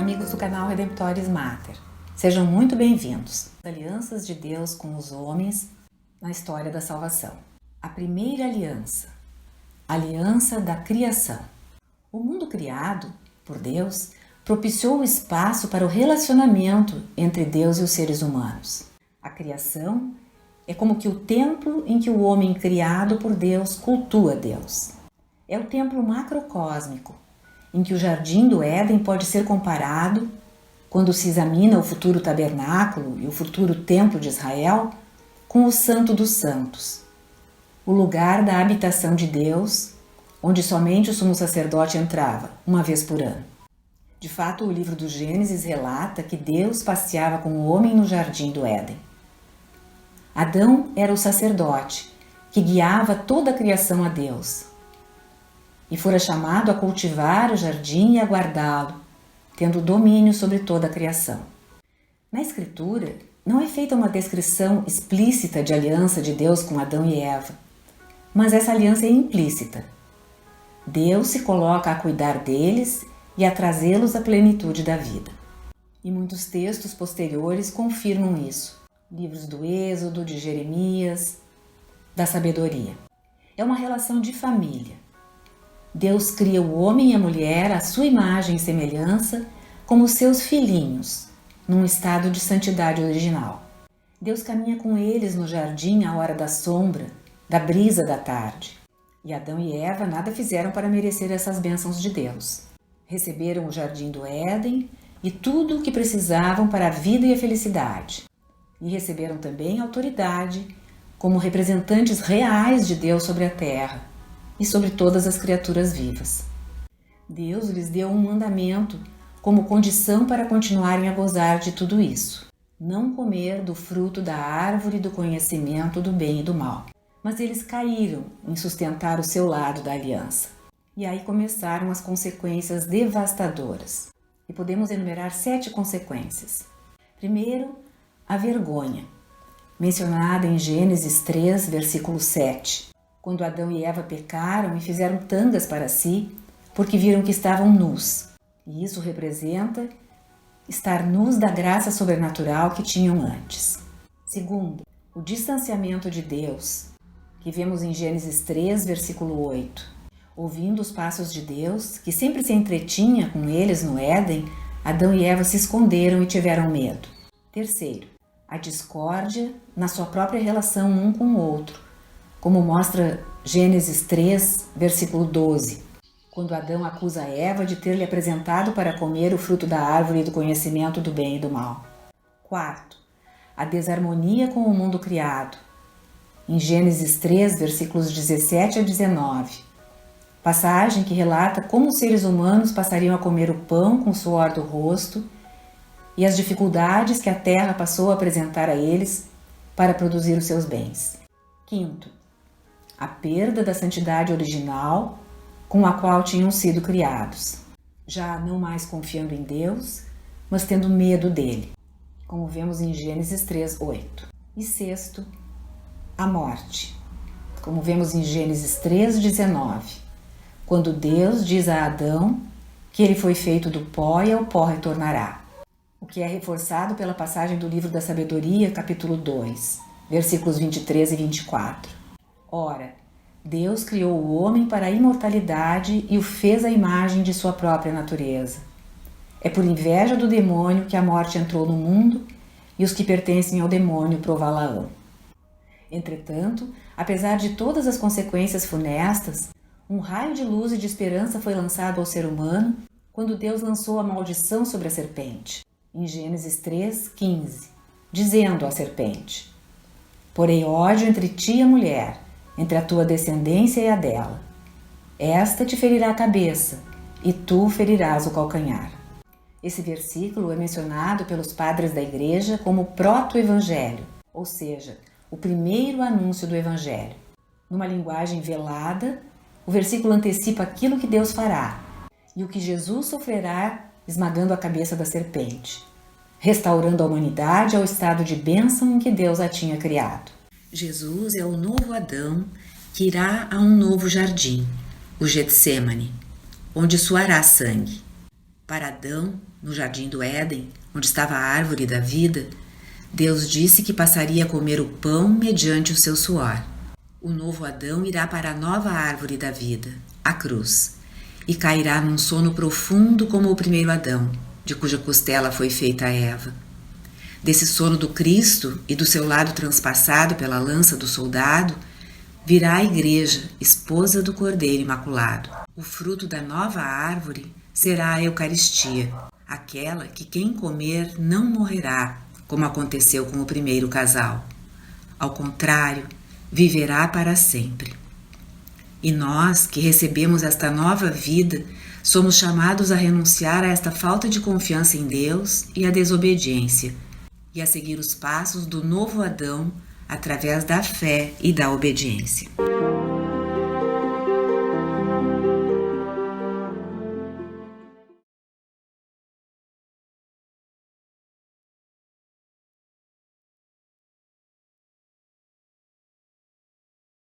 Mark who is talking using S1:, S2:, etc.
S1: amigos do canal Redemptoris Mater. Sejam muito bem-vindos. Alianças de Deus com os homens na história da salvação. A primeira aliança, a aliança da criação. O mundo criado por Deus propiciou o espaço para o relacionamento entre Deus e os seres humanos. A criação é como que o templo em que o homem criado por Deus cultua Deus. É o templo macrocósmico, em que o Jardim do Éden pode ser comparado, quando se examina o futuro tabernáculo e o futuro templo de Israel, com o Santo dos Santos, o lugar da habitação de Deus, onde somente o sumo sacerdote entrava, uma vez por ano. De fato, o livro do Gênesis relata que Deus passeava com o homem no Jardim do Éden. Adão era o sacerdote, que guiava toda a criação a Deus, e fora chamado a cultivar o jardim e a guardá-lo, tendo domínio sobre toda a criação. Na Escritura, não é feita uma descrição explícita de aliança de Deus com Adão e Eva, mas essa aliança é implícita. Deus se coloca a cuidar deles e a trazê-los à plenitude da vida. E muitos textos posteriores confirmam isso. Livros do Êxodo, de Jeremias, da Sabedoria. É uma relação de família. Deus cria o homem e a mulher à sua imagem e semelhança como seus filhinhos, num estado de santidade original. Deus caminha com eles no jardim à hora da sombra, da brisa da tarde. E Adão e Eva nada fizeram para merecer essas bênçãos de Deus. Receberam o jardim do Éden e tudo o que precisavam para a vida e a felicidade. E receberam também autoridade como representantes reais de Deus sobre a terra e sobre todas as criaturas vivas. Deus lhes deu um mandamento como condição para continuarem a gozar de tudo isso: não comer do fruto da árvore do conhecimento do bem e do mal. Mas eles caíram em sustentar o seu lado da aliança. E aí começaram as consequências devastadoras. E podemos enumerar 7 consequências. Primeiro, a vergonha, mencionada em Gênesis 3, versículo 7, quando Adão e Eva pecaram e fizeram tangas para si, porque viram que estavam nus. E isso representa estar nus da graça sobrenatural que tinham antes. Segundo, o distanciamento de Deus, que vemos em Gênesis 3, versículo 8. Ouvindo os passos de Deus, que sempre se entretinha com eles no Éden, Adão e Eva se esconderam e tiveram medo. Terceiro, a discórdia na sua própria relação um com o outro, como mostra Gênesis 3, versículo 12, quando Adão acusa Eva de ter lhe apresentado para comer o fruto da árvore do conhecimento do bem e do mal. Quarto, a desarmonia com o mundo criado, em Gênesis 3, versículos 17 a 19, passagem que relata como os seres humanos passariam a comer o pão com o suor do rosto e as dificuldades que a terra passou a apresentar a eles para produzir os seus bens. Quinto, a perda da santidade original com a qual tinham sido criados, já não mais confiando em Deus, mas tendo medo dele, como vemos em Gênesis 3, 8. E sexto, a morte, como vemos em Gênesis 3, 19, quando Deus diz a Adão que ele foi feito do pó e ao pó retornará, o que é reforçado pela passagem do livro da Sabedoria, capítulo 2, versículos 23 e 24. Ora, Deus criou o homem para a imortalidade e o fez à imagem de sua própria natureza. É por inveja do demônio que a morte entrou no mundo e os que pertencem ao demônio prová-la-ão. Entretanto, apesar de todas as consequências funestas, um raio de luz e de esperança foi lançado ao ser humano quando Deus lançou a maldição sobre a serpente, em Gênesis 3, 15, dizendo à serpente: porém ódio entre ti e a mulher, entre a tua descendência e a dela. Esta te ferirá a cabeça, e tu ferirás o calcanhar. Esse versículo é mencionado pelos padres da Igreja como proto-evangelho, ou seja, o primeiro anúncio do Evangelho. Numa linguagem velada, o versículo antecipa aquilo que Deus fará e o que Jesus sofrerá esmagando a cabeça da serpente, restaurando a humanidade ao estado de bênção em que Deus a tinha criado. Jesus é o novo Adão que irá a um novo jardim, o Getsêmani, onde suará sangue. Para Adão, no jardim do Éden, onde estava a árvore da vida, Deus disse que passaria a comer o pão mediante o seu suor. O novo Adão irá para a nova árvore da vida, a cruz, e cairá num sono profundo como o primeiro Adão, de cuja costela foi feita a Eva. Desse sono do Cristo e do seu lado transpassado pela lança do soldado, virá a Igreja, esposa do Cordeiro Imaculado. O fruto da nova árvore será a Eucaristia, aquela que quem comer não morrerá, como aconteceu com o primeiro casal. Ao contrário, viverá para sempre. E nós, que recebemos esta nova vida, somos chamados a renunciar a esta falta de confiança em Deus e à desobediência, e a seguir os passos do novo Adão através da fé e da obediência.